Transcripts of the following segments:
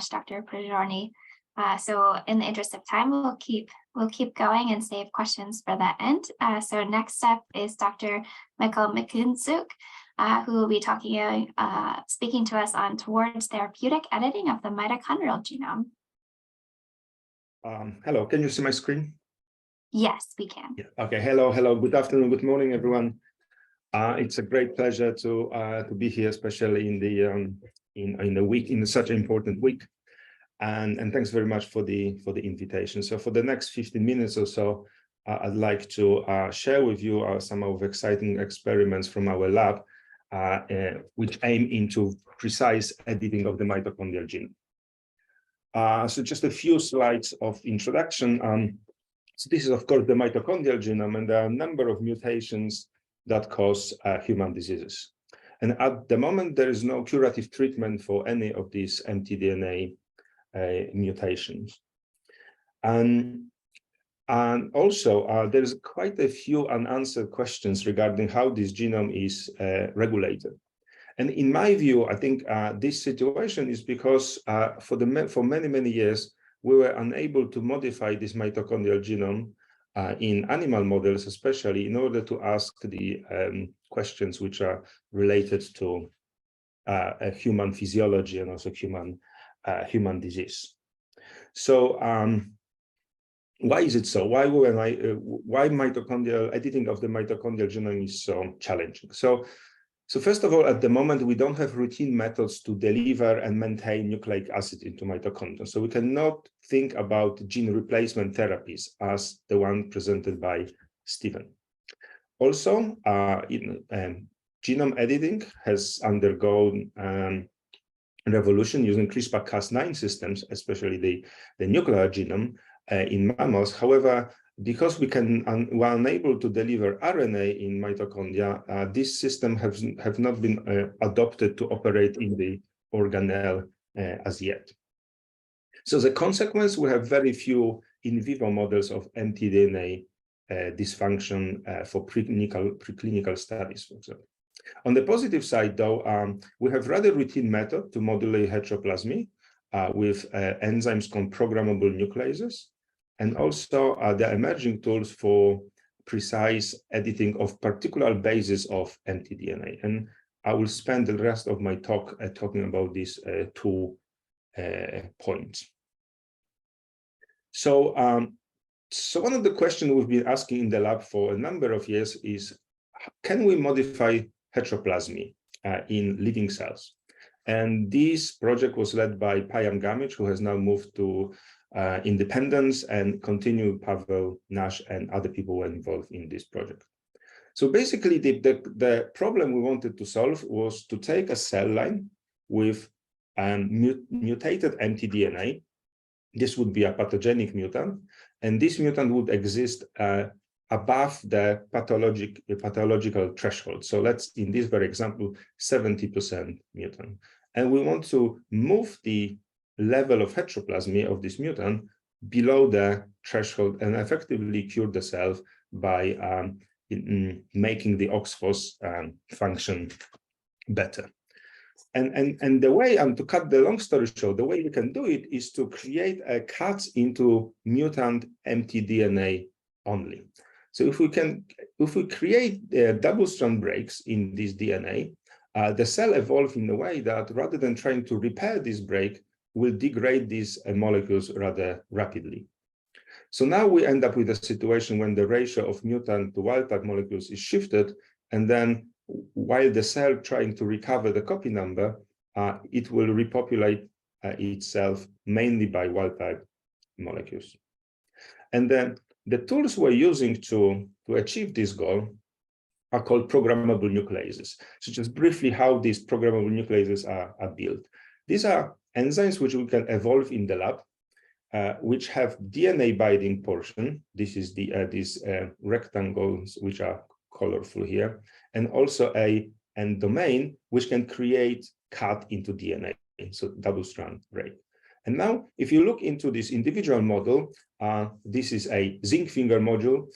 Dr. Prigiorni. So in the interest of time, we'll keep going and save questions for that end. So next up is Dr. Minczuk, who will be speaking to us on towards therapeutic editing of the mitochondrial genome. Hello, can you see my screen? Yes, we can. Yeah. Okay. Hello. Good afternoon. Good morning, everyone. It's a great pleasure to be here, especially in such an important week. And thanks very much for the invitation. So for the next 15 minutes or so, I'd like to share with you some of exciting experiments from our lab, which aim into precise editing of the mitochondrial genome. So just a few slides of introduction. So this is, of course, the mitochondrial genome, and there are a number of mutations that cause human diseases. And at the moment, there is no curative treatment for any of these mtDNA mutations. And also, there's quite a few unanswered questions regarding how this genome is regulated. And in my view, I think this situation is because for many years, we were unable to modify this mitochondrial genome in animal models, especially in order to ask the questions which are related to human physiology and also human disease. So why is it so? Why mitochondrial editing of the mitochondrial genome is so challenging? So first of all, at the moment, we don't have routine methods to deliver and maintain nucleic acid into mitochondria. So we cannot think about gene replacement therapies as the one presented by Stephen. Also, genome editing has undergone revolution using CRISPR-Cas9 systems, especially the nuclear genome in mammals. However, because we're unable to deliver RNA in mitochondria, this system have not been adopted to operate in the organelle as yet. So the consequence, we have very few in vivo models of mtDNA dysfunction for preclinical studies, for example. On the positive side, though, we have rather routine method to modulate heteroplasmy with enzymes called programmable nucleases, and also the emerging tools for precise editing of particular bases of mtDNA. And I will spend the rest of my talk talking about these 2 points. So, one of the questions we've been asking in the lab for a number of years is, can we modify heteroplasmy in living cells? And this project was led by Payam Gamic, who has now moved to independence, and continued Pavel Nash and other people were involved in this project. So basically, the problem we wanted to solve was to take a cell line with mutated mtDNA. This would be a pathogenic mutant, and this mutant would exist above the pathological threshold. So let's, in this very example, 70% mutant. And we want to move the level of heteroplasmy of this mutant below the threshold and effectively cure the cell by making the OXPHOS function better. And the way, to cut the long story short, the way we can do it is to create a cuts into mutant mtDNA only. So if we create double-strand breaks in this DNA, the cell evolves in a way that rather than trying to repair this break, will degrade these molecules rather rapidly. So now we end up with a situation when the ratio of mutant to wild-type molecules is shifted, and then while the cell trying to recover the copy number, it will repopulate itself mainly by wild-type molecules. And then the tools we're using to achieve this goal are called programmable nucleases. So just briefly how these programmable nucleases are built. These are enzymes which we can evolve in the lab, which have DNA binding portion. This is these rectangles which are colorful here, and also a domain which can create cut into DNA, so double-strand break. And now, if you look into this individual model, this is a zinc finger module.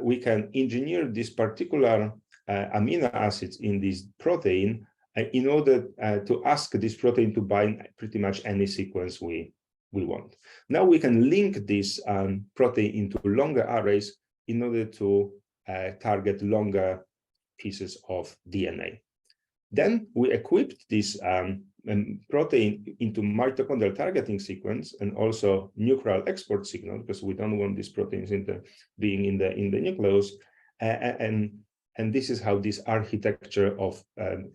We can engineer this particular amino acids in this protein in order to ask this protein to bind pretty much any sequence we want. Now we can link this protein into longer arrays in order to target longer pieces of DNA. Then we equipped this protein into mitochondrial targeting sequence and also nuclear export signal, because we don't want these proteins being in the nucleus. And this is how this architecture of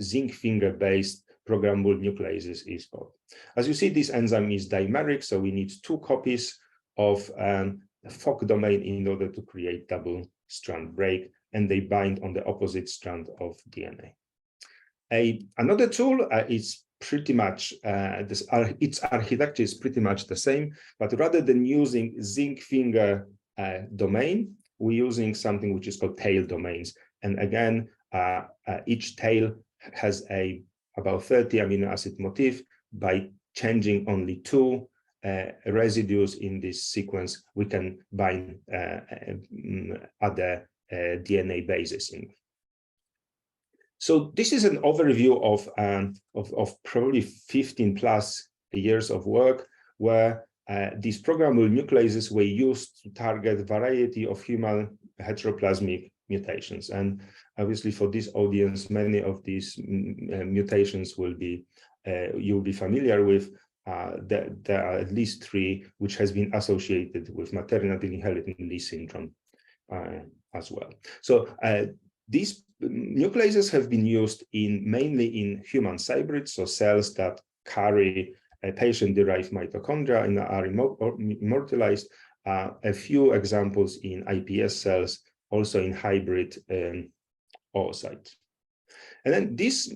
zinc finger-based programmable nucleases is called. As you see, this enzyme is dimeric, so we need 2 copies of a FOC domain in order to create double strand break, and they bind on the opposite strand of DNA. Another tool is pretty much, its architecture is pretty much the same, but rather than using zinc finger domain, we're using something which is called tail domains. And again, each tail has about 30 amino acid motif. By changing only 2 residues in this sequence, we can bind other DNA bases in. So this is an overview of probably 15 plus years of work, where these programmable nucleases were used to target a variety of human heteroplasmic mutations. And obviously for this audience, many of these mutations will be you'll be familiar with. There are at least 3 which has been associated with maternally inherited Leigh syndrome as well. So these nucleases have been used mainly in human hybrids, so cells that carry a patient-derived mitochondria and are immortalized. A few examples in iPS cells, also in hybrid oocytes. And then this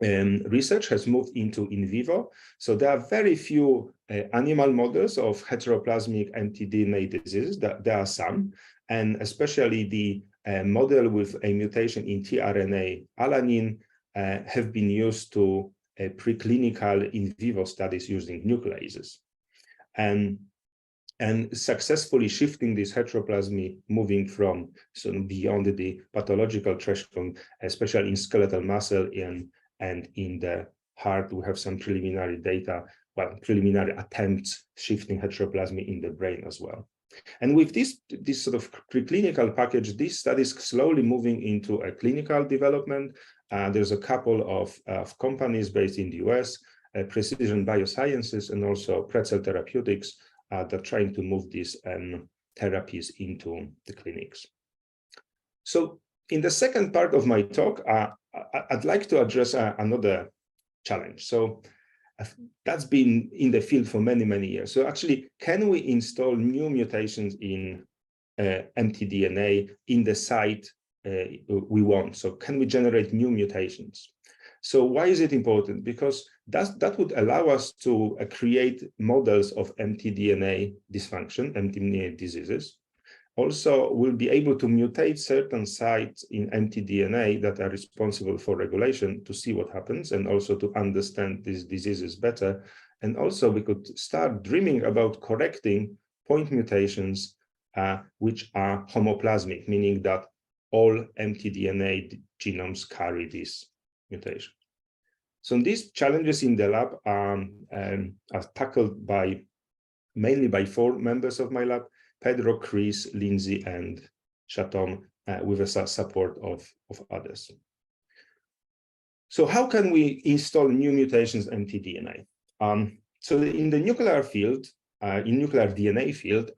research has moved into in vivo. So there are very few animal models of heteroplasmic mtDNA diseases. There are some, and especially the model with a mutation in tRNA alanine have been used to preclinical in vivo studies using nucleases. And successfully shifting this heteroplasmy, moving from beyond the pathological threshold, especially in skeletal muscle and in the heart. We have some preliminary data, preliminary attempts shifting heteroplasmy in the brain as well. And with this sort of preclinical package, this study is slowly moving into a clinical development. There's a couple of companies based in the US, Precision Biosciences and also Pretzel Therapeutics, that are trying to move these therapies into the clinics. So in the second part of my talk, I'd like to address another challenge. So that's been in the field for many, many years. So actually, can we install new mutations in mtDNA in the site we want? So can we generate new mutations? So why is it important? Because that would allow us to create models of mtDNA dysfunction, mtDNA diseases. Also, we'll be able to mutate certain sites in mtDNA that are responsible for regulation to see what happens, and also to understand these diseases better. And also we could start dreaming about correcting point mutations which are homoplasmic, meaning that all mtDNA genomes carry this mutation. So these challenges in the lab are tackled mainly by 4 members of my lab: Pedro, Chris, Lindsay, and Chatham, with the support of others. So how can we install new mutations in mtDNA? So in the nuclear field, in nuclear DNA field,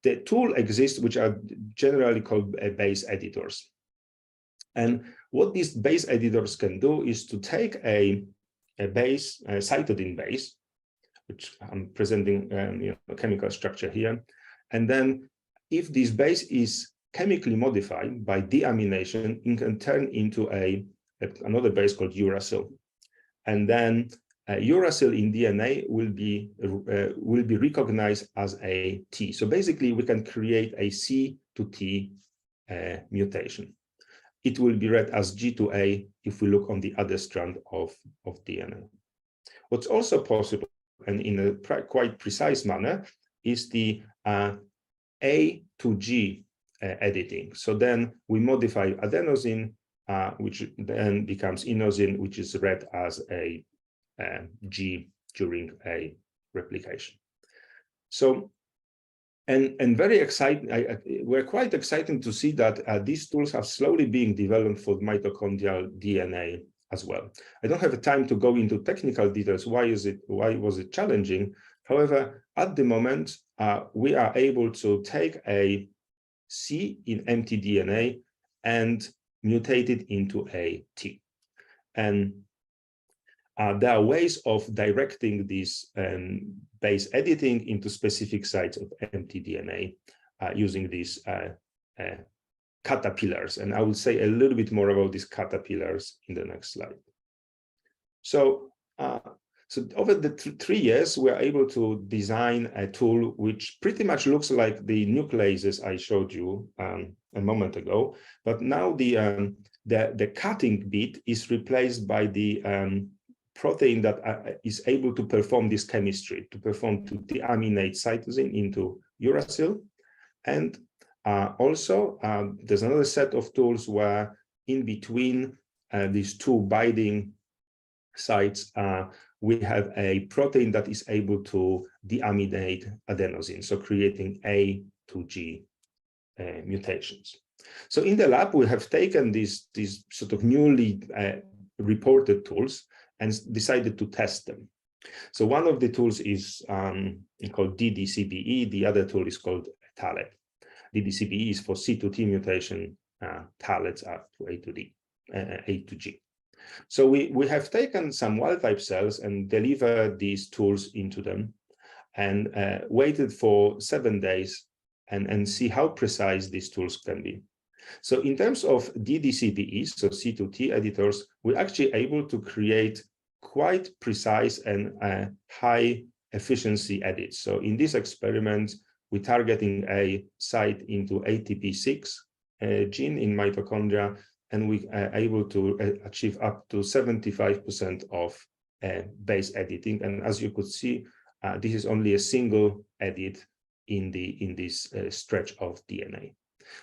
the tool exists which are generally called base editors. And what these base editors can do is to take a base, a cytidine base, which I'm presenting chemical structure here. And then if this base is chemically modified by deamination, it can turn into another base called uracil. And then uracil in DNA will be recognized as a T. So basically we can create a C to T mutation. It will be read as G to A if we look on the other strand of DNA. What's also possible, and in a quite precise manner, is the A to G editing. So then we modify adenosine which then becomes inosine, which is read as a G during a replication. So, and very exciting, we're quite excited to see that these tools are slowly being developed for mitochondrial DNA as well. I don't have time to go into technical details. Why was it challenging? However, at the moment, we are able to take a C in empty DNA and mutate it into a T. And there are ways of directing this base editing into specific sites of empty DNA using these caterpillars. And I will say a little bit more about these caterpillars in the next slide. So, so over the 3 years, we're able to design a tool which pretty much looks like the nucleases I showed you a moment ago, but now the cutting bit is replaced by the protein that is able to perform this chemistry, to deaminate cytosine into uracil. And also, there's another set of tools where in between these two binding sites, we have a protein that is able to deaminate adenosine, so creating A to G mutations. So in the lab, we have taken these sort of newly reported tools and decided to test them. So one of the tools is called DDCBE, the other tool is called TALET. DDCBE is for C to T mutation, TALETs are for A to G. So we have taken some wild type cells and delivered these tools into them and waited for 7 days and see how precise these tools can be. So in terms of DDCBEs, so C to T editors, we're actually able to create quite precise and high efficiency edits. So in this experiment, we're targeting a site into ATP6 gene in mitochondria, and we are able to achieve up to 75% of base editing. And as you could see, this is only a single edit in this stretch of DNA.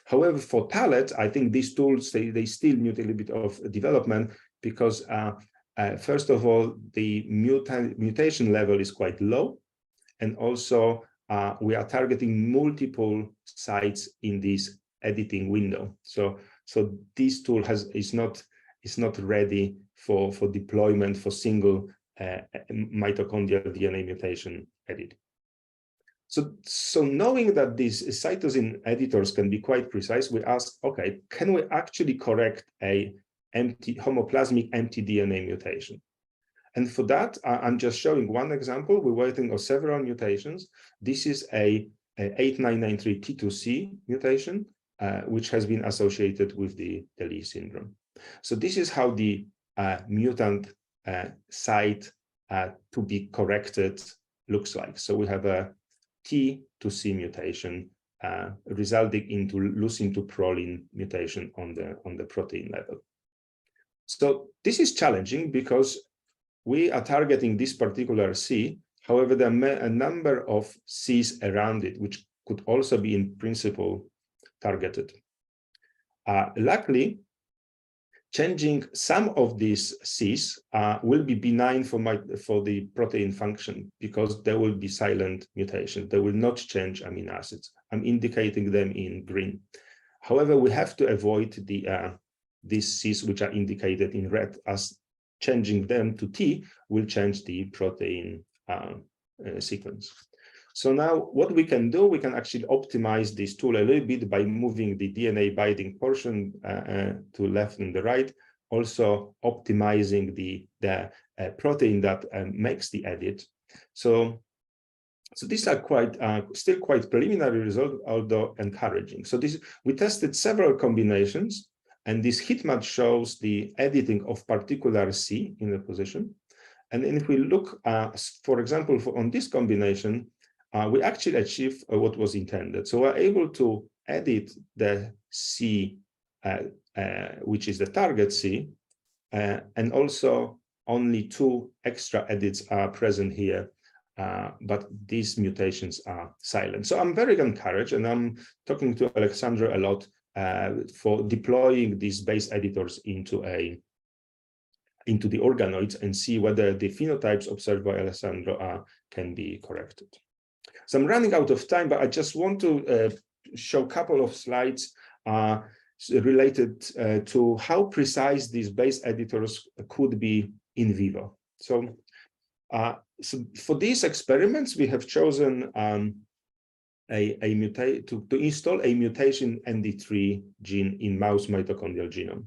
However, for TALET, I think these tools, they still need a little bit of development because first of all, the mutation level is quite low. And also, we are targeting multiple sites in this editing window. So this tool is not ready for deployment for single mitochondrial DNA mutation edit. So knowing that these cytosine editors can be quite precise, we asked, okay, can we actually correct a homoplasmic empty DNA mutation? And for that, I'm just showing one example. We're waiting on several mutations. This is a 8993 T2C mutation, which has been associated with the Leigh syndrome. So this is how the mutant site to be corrected looks like. So we have a T to C mutation resulting into leucine to proline mutation on the protein level. So this is challenging because we are targeting this particular C. However, there are a number of Cs around it, which could also be in principle targeted. Luckily, changing some of these Cs will be benign for the protein function because there will be silent mutations. They will not change amino acids. I'm indicating them in green. However, we have to avoid these Cs which are indicated in red, as changing them to T will change the protein sequence. So now what we can do, we can actually optimize this tool a little bit by moving the DNA binding portion to left and the right, also optimizing the protein that makes the edit. So these are still quite preliminary results, although encouraging. So we tested several combinations, and this heat map shows the editing of particular C in the position. And if we look, for example, on this combination, we actually achieve what was intended. So we're able to edit the C, which is the target C, and also only 2 extra edits are present here, but these mutations are silent. So I'm very encouraged, and I'm talking to Alexandra a lot for deploying these base editors into the organoids and see whether the phenotypes observed by Alessandro can be corrected. So I'm running out of time, but I just want to show a couple of slides related to how precise these base editors could be in vivo. So for these experiments, we have chosen to install a mutation ND3 gene in mouse mitochondrial genome.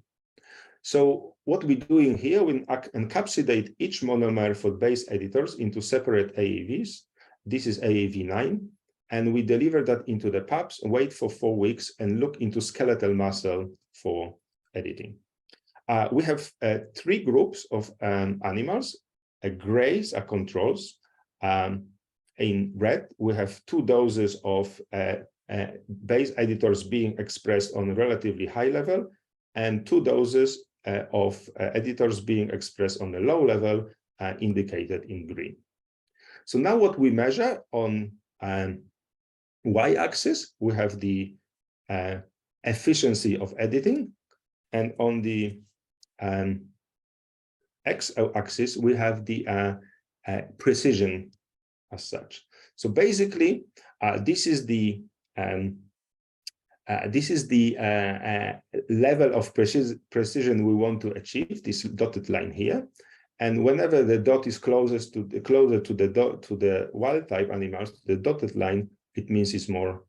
So what we're doing here, we encapsulate each monomer for base editors into separate AAVs. This is AAV9, and we deliver that into the pups, wait for 4 weeks, and look into skeletal muscle for editing. We have 3 groups of animals. Grays are controls. In red, we have 2 doses of base editors being expressed on a relatively high level, and 2 doses of editors being expressed on a low level, indicated in green. So now what we measure on y-axis, we have the efficiency of editing, and on the x-axis, we have the precision as such. So basically, this is the level of precision we want to achieve, this dotted line here. And whenever the dot is closer to the wild type animals, the dotted line, it means it's more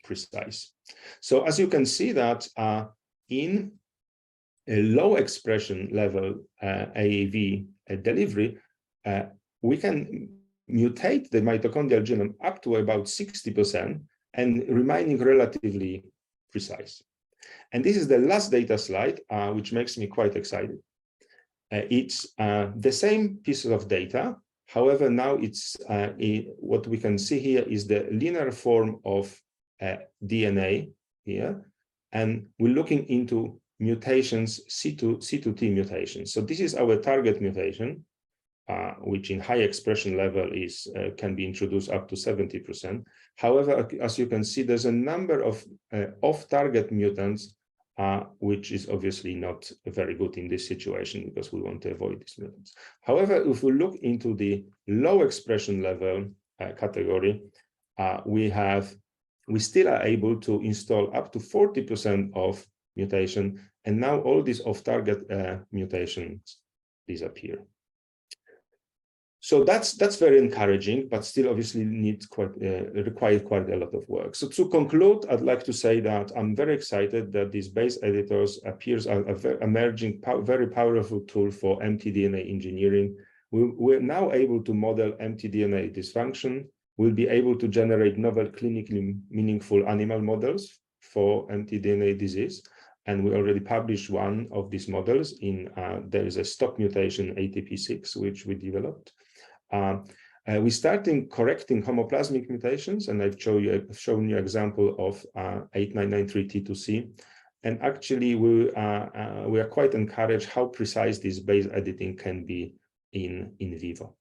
precise. So as you can see that in a low expression level AAV delivery, we can mutate the mitochondrial genome up to about 60% and remaining relatively precise. And this is the last data slide, which makes me quite excited. It's the same piece of data. However, now it's what we can see here is the linear form of DNA here, and we're looking into mutations, C2T mutations. So this is our target mutation, which in high expression level is can be introduced up to 70%. However, as you can see, there's a number of off-target mutants, which is obviously not very good in this situation because we want to avoid these mutants. However, if we look into the low expression level category, we still are able to install up to 40% of mutation, and now all these off-target mutations disappear. So that's very encouraging, but still obviously require quite a lot of work. So to conclude, I'd like to say that I'm very excited that these base editors appears as an emerging, very powerful tool for mtDNA engineering. We're now able to model mtDNA dysfunction. We'll be able to generate novel clinically meaningful animal models for mtDNA disease. And we already published one of these models in, there is a stop mutation ATP6, which we developed. We're starting correcting homoplasmic mutations, and I've shown you an example of 8993T2C. And actually, we are quite encouraged how precise this base editing can be in vivo.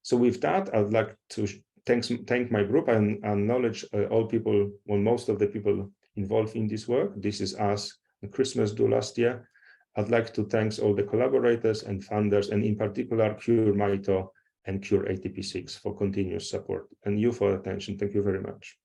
So with that, I'd like to thank my group and acknowledge all people, well, most of the people involved in this work. This is us at Christmas do last year. I'd like to thank all the collaborators and funders, and in particular Cure Mito and Cure ATP6 for continuous support, and you for attention. Thank you very much.